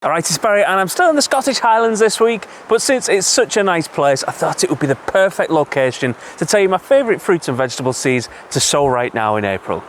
Alright, it's Barry and I'm still in the Scottish Highlands this week, but since it's such a nice place, I thought it would be the perfect location to tell you my favourite fruits and vegetable seeds to sow right now in April.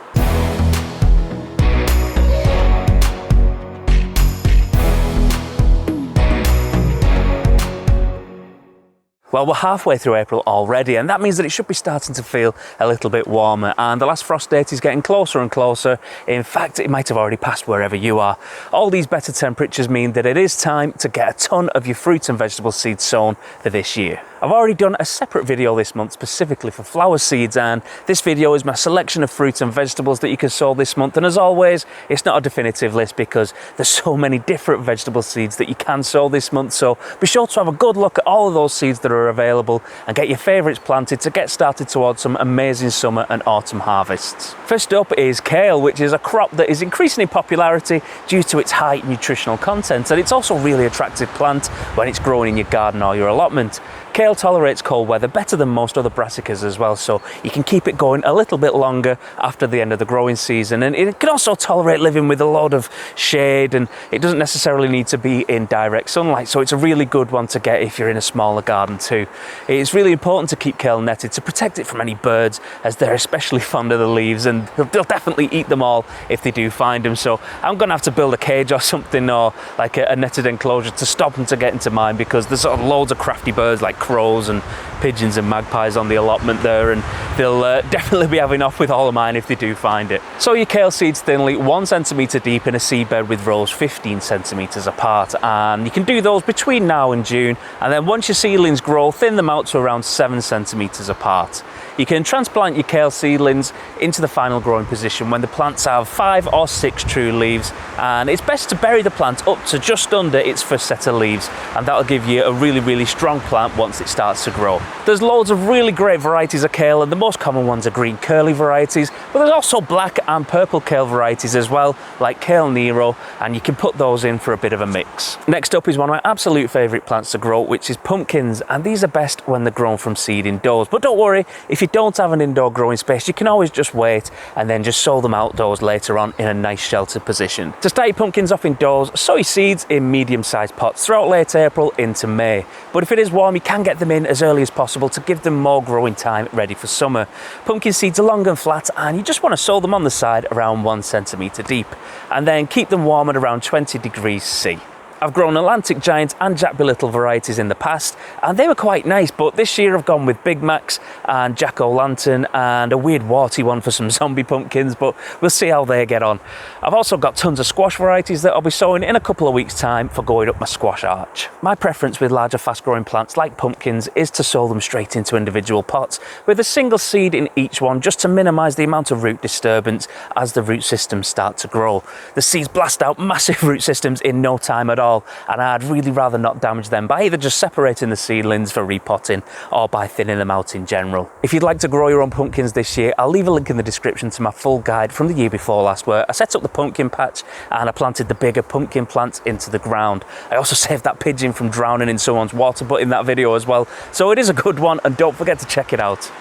Well, we're halfway through April already, and that means that it should be starting to feel a little bit warmer, and the last frost date is getting closer and closer. In fact, it might have already passed wherever you are. All these better temperatures mean that it is time to get a ton of your fruits and vegetable seeds sown for this year. I've already done a separate video this month specifically for flower seeds, and this video is my selection of fruits and vegetables that you can sow this month. And as always, it's not a definitive list because there's so many different vegetable seeds that you can sow this month. So be sure to have a good look at all of those seeds that are available and get your favourites planted to get started towards some amazing summer and autumn harvests. First up is kale, which is a crop that is increasing in popularity due to its high nutritional content, and it's also a really attractive plant when it's growing in your garden or your allotment. Kale tolerates cold weather better than most other brassicas as well, so you can keep it going a little bit longer after the end of the growing season. And it can also tolerate living with a lot of shade, and it doesn't necessarily need to be in direct sunlight, so it's a really good one to get if you're in a smaller garden too. It's really important to keep kale netted to protect it from any birds, as they're especially fond of the leaves, and they'll definitely eat them all if they do find them. So I'm gonna have to build a cage or something, or like a netted enclosure to stop them to get into mine, because there's sort of loads of crafty birds like crows and pigeons and magpies on the allotment there, and they'll definitely be having off with all of mine if they do find it. Sow your kale seeds thinly, 1 centimetre deep in a seed bed with rows 15 centimetres apart, and you can do those between now and June, and then once your seedlings grow, thin them out to around 7 centimetres apart. You can transplant your kale seedlings into the final growing position when the plants have 5 or 6 true leaves, and it's best to bury the plant up to just under its first set of leaves, and that'll give you a really strong plant once it starts to grow. There's loads of really great varieties of kale, and the most common ones are green curly varieties, but there's also black and purple kale varieties as well, like kale Nero, and you can put those in for a bit of a mix. Next up is one of my absolute favourite plants to grow, which is pumpkins, and these are best when they're grown from seed indoors. But don't worry, if you don't have an indoor growing space, you can always just wait and then just sow them outdoors later on in a nice sheltered position. To start your pumpkins off indoors, sow your seeds in medium-sized pots throughout late April into May. But if it is warm, you can get them in as early as possible to give them more growing time ready for summer. Pumpkin seeds are long and flat, and you just want to sow them on the side around 1 centimetre deep, and then keep them warm at around 20 degrees C. I've grown Atlantic Giant and Jack Be Little varieties in the past, and they were quite nice, but this year I've gone with Big Macs and Jack-o'-lantern and a weird warty one for some zombie pumpkins, but we'll see how they get on. I've also got tons of squash varieties that I'll be sowing in a couple of weeks' time for going up my squash arch. My preference with larger fast-growing plants like pumpkins is to sow them straight into individual pots with a single seed in each one, just to minimise the amount of root disturbance as the root systems start to grow. The seeds blast out massive root systems in no time at all, and I'd really rather not damage them by either just separating the seedlings for repotting or by thinning them out in general. If you'd like to grow your own pumpkins this year, I'll leave a link in the description to my full guide from the year before last, where I set up the pumpkin patch and I planted the bigger pumpkin plants into the ground. I also saved that pigeon from drowning in someone's water butt in that video as well, so it is a good one, and don't forget to check it out.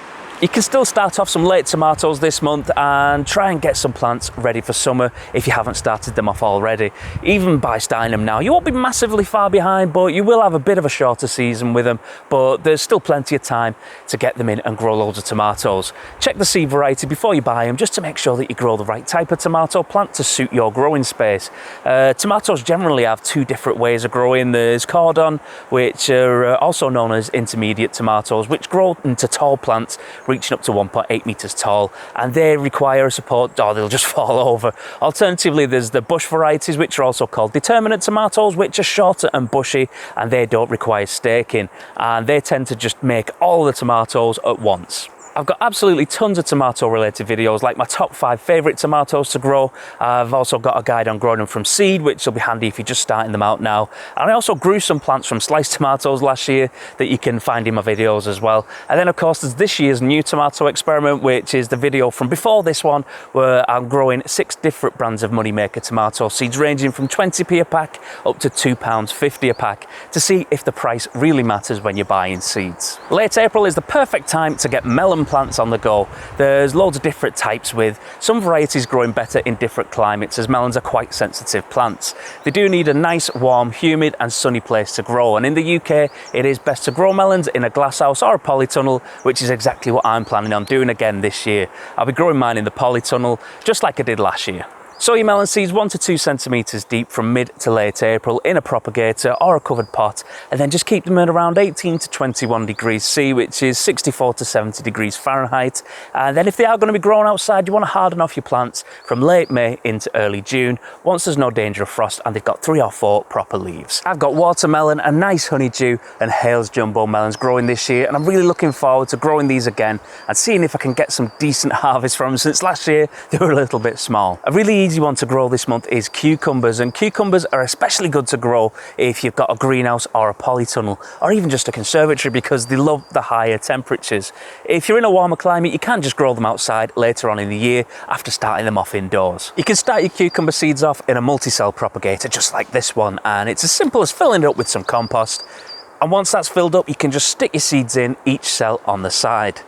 You can still start off some late tomatoes this month and try and get some plants ready for summer if you haven't started them off already. Even by starting them now, you won't be massively far behind, but you will have a bit of a shorter season with them, but there's still plenty of time to get them in and grow loads of tomatoes. Check the seed variety before you buy them, just to make sure that you grow the right type of tomato plant to suit your growing space. Tomatoes generally have 2 different ways of growing. There's cordon, which are also known as intermediate tomatoes, which grow into tall plants reaching up to 1.8 metres tall, and they require support or they'll just fall over. Alternatively, there's the bush varieties, which are also called determinate tomatoes, which are shorter and bushy, and they don't require staking, and they tend to just make all the tomatoes at once. I've got absolutely tons of tomato related videos, like my top 5 favourite tomatoes to grow. I've also got a guide on growing them from seed, which will be handy if you're just starting them out now. And I also grew some plants from sliced tomatoes last year that you can find in my videos as well. And then of course there's this year's new tomato experiment, which is the video from before this one, where I'm growing 6 different brands of Moneymaker tomato seeds, ranging from 20p a pack up to £2.50 a pack, to see if the price really matters when you're buying seeds. Late April is the perfect time to get melon melon plants on the go. There's loads of different types with some varieties growing better in different climates, as melons are quite sensitive plants. They do need a nice, warm, humid and sunny place to grow, and in the UK it is best to grow melons in a glasshouse or a polytunnel, which is exactly what I'm planning on doing again this year. I'll be growing mine in the polytunnel, just like I did last year. Sow your melon seeds 1 to 2 centimetres deep from mid to late April in a propagator or a covered pot, and then just keep them at around 18 to 21 degrees C, which is 64 to 70 degrees Fahrenheit. And then if they are going to be grown outside, you want to harden off your plants from late May into early June, once there's no danger of frost and they've got 3 or 4 proper leaves. I've got watermelon, a nice honeydew and Hales jumbo melons growing this year, and I'm really looking forward to growing these again and seeing if I can get some decent harvest from them, since last year they were a little bit small. A really easy one to grow this month is cucumbers, and cucumbers are especially good to grow if you've got a greenhouse or a polytunnel or even just a conservatory, because they love the higher temperatures. If you're in a warmer climate, you can just grow them outside later on in the year after starting them off indoors. You can start your cucumber seeds off in a multi-cell propagator just like this one, and it's as simple as filling it up with some compost, and once that's filled up you can just stick your seeds in each cell on the side.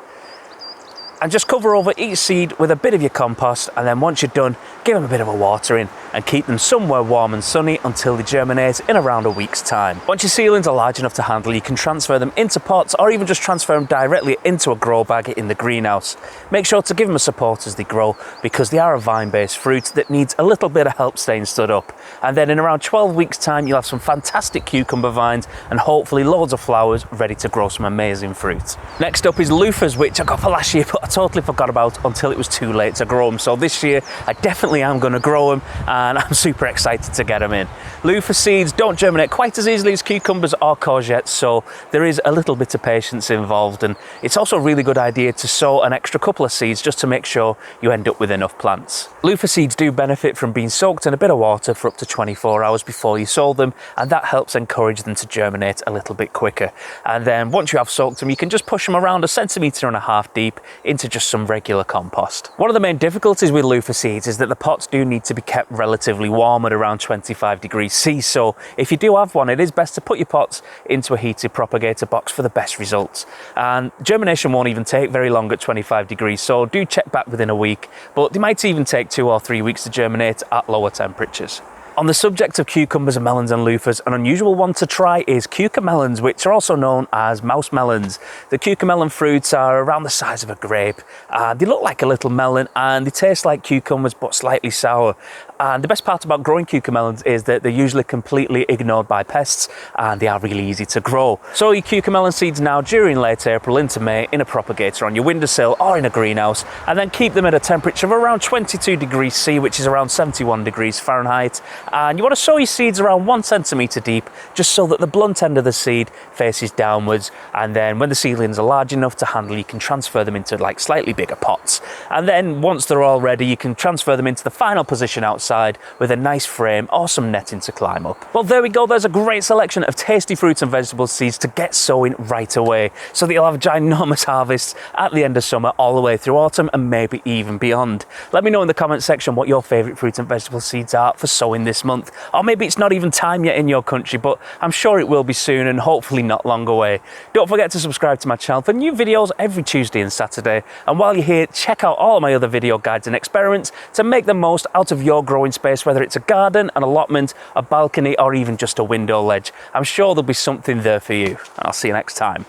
And just cover over each seed with a bit of your compost, and then once you're done, give them a bit of a watering and keep them somewhere warm and sunny until they germinate in around a week's time. Once your seedlings are large enough to handle, you can transfer them into pots or even just transfer them directly into a grow bag in the greenhouse. Make sure to give them a support as they grow, because they are a vine-based fruit that needs a little bit of help staying stood up. And then in around 12 weeks time, you'll have some fantastic cucumber vines and hopefully loads of flowers ready to grow some amazing fruit. Next up is loofahs, which I got for last year, but I totally forgot about until it was too late to grow them. So this year I definitely am going to grow them, and I'm super excited to get them in. Loofah seeds don't germinate quite as easily as cucumbers or courgettes, so there is a little bit of patience involved, and it's also a really good idea to sow an extra couple of seeds just to make sure you end up with enough plants. Loofah seeds do benefit from being soaked in a bit of water for up to 24 hours before you sow them, and that helps encourage them to germinate a little bit quicker. And then once you have soaked them, you can just push them around 1.5 centimetres deep into just some regular compost. One of the main difficulties with loofah seeds is that the pots do need to be kept relatively warm at around 25 degrees C, so if you do have one, it is best to put your pots into a heated propagator box for the best results. And germination won't even take very long at 25 degrees, so do check back within a week, but they might even take 2 or 3 weeks to germinate at lower temperatures. On the subject of cucumbers and melons and loofahs, an unusual one to try is Cucamelons, which are also known as mouse melons. The Cucamelon fruits are around the size of a grape. They look like a little melon and they taste like cucumbers but slightly sour. And the best part about growing Cucamelons is that they're usually completely ignored by pests, and they are really easy to grow. Sow your Cucamelon seeds now during late April into May in a propagator on your windowsill or in a greenhouse, and then keep them at a temperature of around 22 degrees C, which is around 71 degrees Fahrenheit. And you want to sow your seeds around 1 centimetre deep, just so that the blunt end of the seed faces downwards, and then when the seedlings are large enough to handle, you can transfer them into like slightly bigger pots. And then once they're all ready, you can transfer them into the final position outside with a nice frame or some netting to climb up. Well, there we go. There's a great selection of tasty fruits and vegetable seeds to get sowing right away, so that you'll have ginormous harvests at the end of summer all the way through autumn and maybe even beyond. Let me know in the comment section what your favourite fruit and vegetable seeds are for sowing this month, or maybe it's not even time yet in your country, but I'm sure it will be soon and hopefully not long away. Don't forget to subscribe to my channel for new videos every Tuesday and Saturday, and while you're here, check out all of my other video guides and experiments to make the most out of your growing space, whether it's a garden, an allotment, a balcony, or even just a window ledge. I'm sure there'll be something there for you, and I'll see you next time.